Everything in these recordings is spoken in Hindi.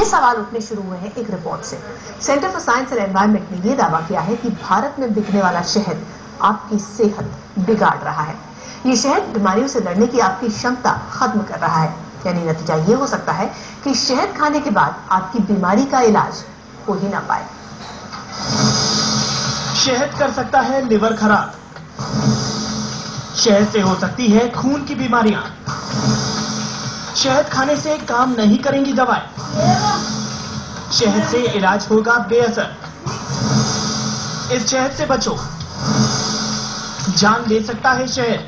सवाल उठने शुरू हुए हैं एक रिपोर्ट से। Centre for science and environment ने यह दावा किया है कि भारत में बिकने वाला शहद आपकी सेहत बिगाड़ रहा है। ये शहद बीमारियों से लड़ने की आपकी क्षमता खत्म कर रहा है। यानी नतीजा ये हो सकता है कि शहद खाने के बाद आपकी बीमारी का इलाज हो ही ना पाए। शहद कर सकता है लिवर खराब, शहद से हो सकती है खून की बीमारियां, शहद खाने से काम नहीं करेंगी दवाएं, शहद से इलाज होगा बेअसर। इस शहद से बचो, जान ले सकता है शहद।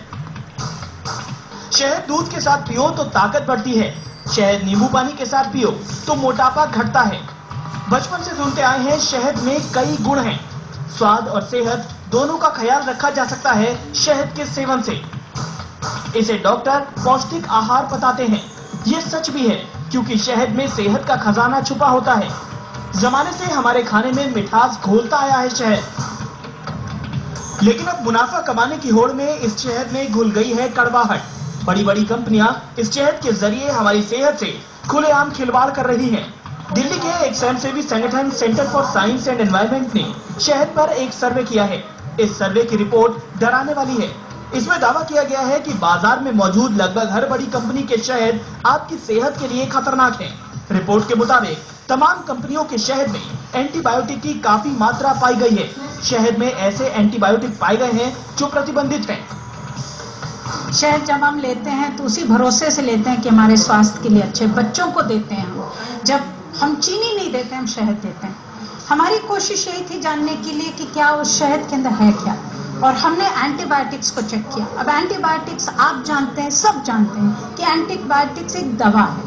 शहद दूध के साथ पियो तो ताकत बढ़ती है, शहद नींबू पानी के साथ पियो तो मोटापा घटता है। बचपन से सुनते आए हैं शहद में कई गुण हैं। स्वाद और सेहत दोनों का ख्याल रखा जा सकता है शहद के सेवन से। इसे डॉक्टर पौष्टिक आहार बताते हैं। ये सच भी है क्योंकि शहद में सेहत का खजाना छुपा होता है। जमाने से हमारे खाने में मिठास घोलता आया है शहद, लेकिन अब मुनाफा कमाने की होड़ में इस शहद में घुल गई है कड़वाहट। बड़ी बड़ी कंपनियां इस शहद के जरिए हमारी सेहत से खुलेआम खिलवाड़ कर रही हैं। दिल्ली के एक स्वयंसेवी संगठन centre for science and environment ने शहद पर एक सर्वे किया है। इस सर्वे की रिपोर्ट डराने वाली है। इसमें दावा किया गया है कि बाजार में मौजूद लगभग हर बड़ी कंपनी के शहद आपकी सेहत के लिए खतरनाक है। रिपोर्ट के मुताबिक तमाम कंपनियों के शहद में एंटीबायोटिक की काफी मात्रा पाई गई है। शहद में ऐसे एंटीबायोटिक पाए गए हैं जो प्रतिबंधित हैं। शहद जब हम लेते हैं तो उसी भरोसे से लेते हैं कि हमारे स्वास्थ्य के लिए अच्छे, बच्चों को देते हैं हम। जब हम चीनी नहीं देते, हम शहद देते हैं। हमारी कोशिश यही थी जानने के लिए कि क्या उस शहद के अंदर है क्या, और हमने एंटीबायोटिक्स को चेक किया। अब एंटीबायोटिक्स आप जानते हैं, सब जानते हैं कि एंटीबायोटिक्स एक दवा है,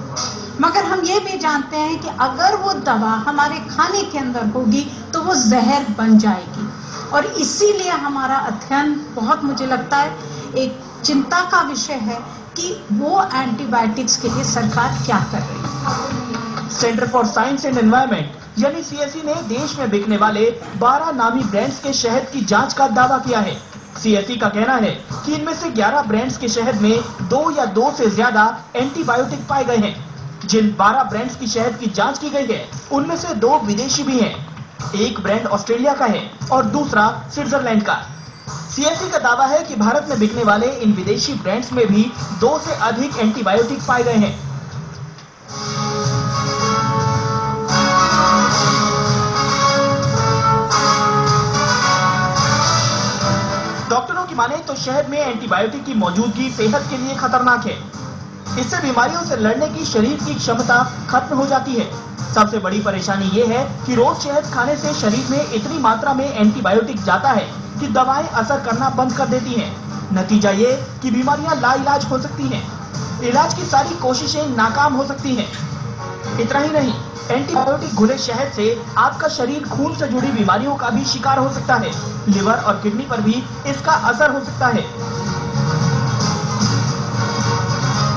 मगर हम ये भी जानते हैं कि अगर वो दवा हमारे खाने के अंदर होगी तो वो जहर बन जाएगी। और इसीलिए हमारा अध्ययन बहुत, मुझे लगता है, एक चिंता का विषय है कि वो एंटीबायोटिक्स के लिए सरकार क्या कर रही है। Centre for science and environment यानी सीएसई ने देश में बिकने वाले 12 नामी ब्रांड्स के शहद की जांच का दावा किया है। सीएसई का कहना है कि इनमें से 11 ब्रांड्स के शहद में 2 या 2 से ज्यादा एंटीबायोटिक पाए गए हैं। जिन 12 ब्रांड्स की शहद की जांच की गई है उनमें से 2 विदेशी भी हैं। एक ब्रांड ऑस्ट्रेलिया का है और दूसरा स्विट्जरलैंड का। सीएसई का दावा है कि भारत में बिकने वाले इन विदेशी ब्रांड्स में भी 2 से अधिक एंटीबायोटिक पाए गए हैं। डॉक्टरों की माने तो शहद में एंटीबायोटिक की मौजूदगी सेहत के लिए खतरनाक है। इससे बीमारियों से लड़ने की शरीर की क्षमता खत्म हो जाती है। सबसे बड़ी परेशानी ये है कि रोज शहद खाने से शरीर में इतनी मात्रा में एंटीबायोटिक जाता है कि दवाएं असर करना बंद कर देती हैं। नतीजा ये कि बीमारियां लाइलाज हो सकती हैं। इलाज की सारी कोशिशें नाकाम हो सकती हैं। इतना ही नहीं, एंटीबायोटिक घुले शहद से आपका शरीर खून से जुड़ी बीमारियों का भी शिकार हो सकता है। लिवर और किडनी पर भी इसका असर हो सकता है।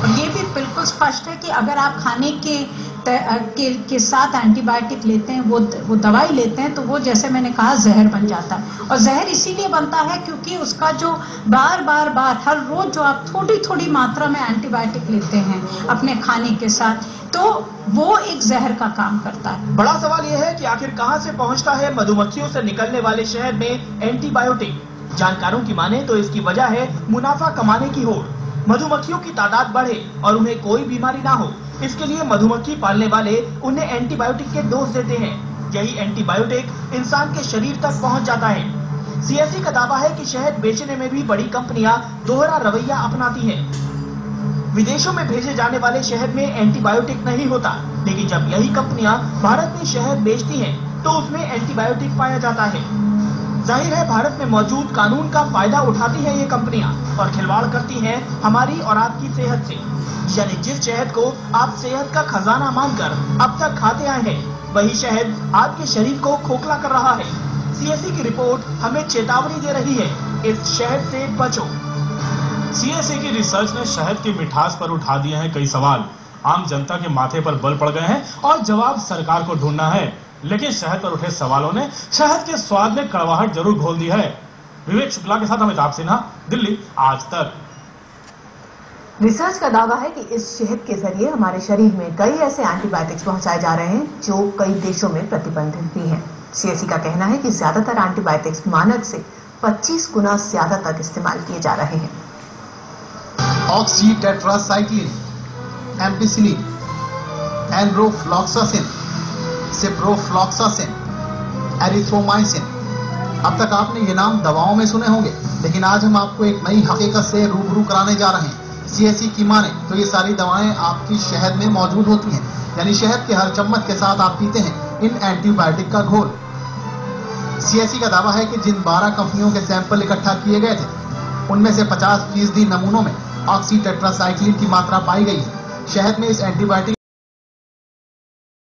ये भी बिल्कुल स्पष्ट है कि अगर आप खाने के साथ एंटीबायोटिक लेते हैं, वो दवाई लेते हैं, तो वो, जैसे मैंने कहा, जहर बन जाता है। और जहर इसीलिए बनता है क्योंकि उसका जो बार हर रोज जो आप थोड़ी थोड़ी मात्रा में एंटीबायोटिक लेते हैं अपने खाने के साथ, तो वो एक जहर का काम करता है। बड़ा सवाल यह है कि आखिर कहां से पहुंचता है मधुमक्खियों से निकलने वाले शहद में एंटीबायोटिक। जानकारों की माने तो इसकी वजह है मुनाफा कमाने की होड़। मधुमक्खियों की तादाद बढ़े और उन्हें कोई बीमारी ना हो, इसके लिए मधुमक्खी पालने वाले उन्हें एंटीबायोटिक के डोज देते हैं। यही एंटीबायोटिक इंसान के शरीर तक पहुंच जाता है। सीएसई का दावा है कि शहद बेचने में भी बड़ी कंपनियां दोहरा रवैया अपनाती हैं। विदेशों में भेजे जाने वाले शहद में एंटीबायोटिक नहीं होता, लेकिन जब यही कंपनियां भारत में शहद बेचती हैं तो उसमें एंटीबायोटिक पाया जाता है। जाहिर है भारत में मौजूद कानून का फायदा उठाती है ये कंपनियां और खिलवाड़ करती हैं हमारी और आपकी सेहत से। यानी जिस शहद को आप सेहत का खजाना मानकर अब तक खाते आए हैं, वही शहद आपके शरीर को खोखला कर रहा है। सीएसई की रिपोर्ट हमें चेतावनी दे रही है, इस शहद से बचो। सीएसई की रिसर्च ने शहद की मिठास पर उठा दिए हैं कई सवाल। आम जनता के माथे पर बल पड़ गए हैं और जवाब सरकार को ढूंढना है। लेकिन शहद पर उठे सवालों ने शहद के स्वाद में कड़वाहट जरूर घोल दी है। विवेक शुक्ला के साथ अमिताभ सिन्हा, दिल्ली आज तक। रिसर्च का दावा है कि इस शहद के जरिए हमारे शरीर में कई ऐसे एंटीबायोटिक्स पहुंचाए जा रहे हैं जो कई देशों में प्रतिबंधित भी हैं। सीएससी का कहना है कि ज्यादातर एंटीबायोटिक्स मानक से 25 गुना ज्यादा तक इस्तेमाल किए जा रहे हैं। Oxytetracycline, ampicillin, enrofloxacin, ciprofloxacin, erythromycin. अब तक आपने ये नाम दवाओं में सुने होंगे, लेकिन आज हम आपको एक नई हकीकत से रूबरू कराने जा रहे हैं। सीएससी की माने तो ये सारी दवाएं आपकी शहद में मौजूद होती हैं, यानी शहद के हर चम्मच के साथ आप पीते हैं इन एंटीबायोटिक का घोल। सीएससी का दावा है कि जिन 12 कंपनियों के सैंपल इकट्ठा किए गए थे, उनमें से 50% नमूनों में ऑक्सीटेट्रासाइक्लिन की मात्रा पाई गई है। शहद में इस एंटीबायोटिक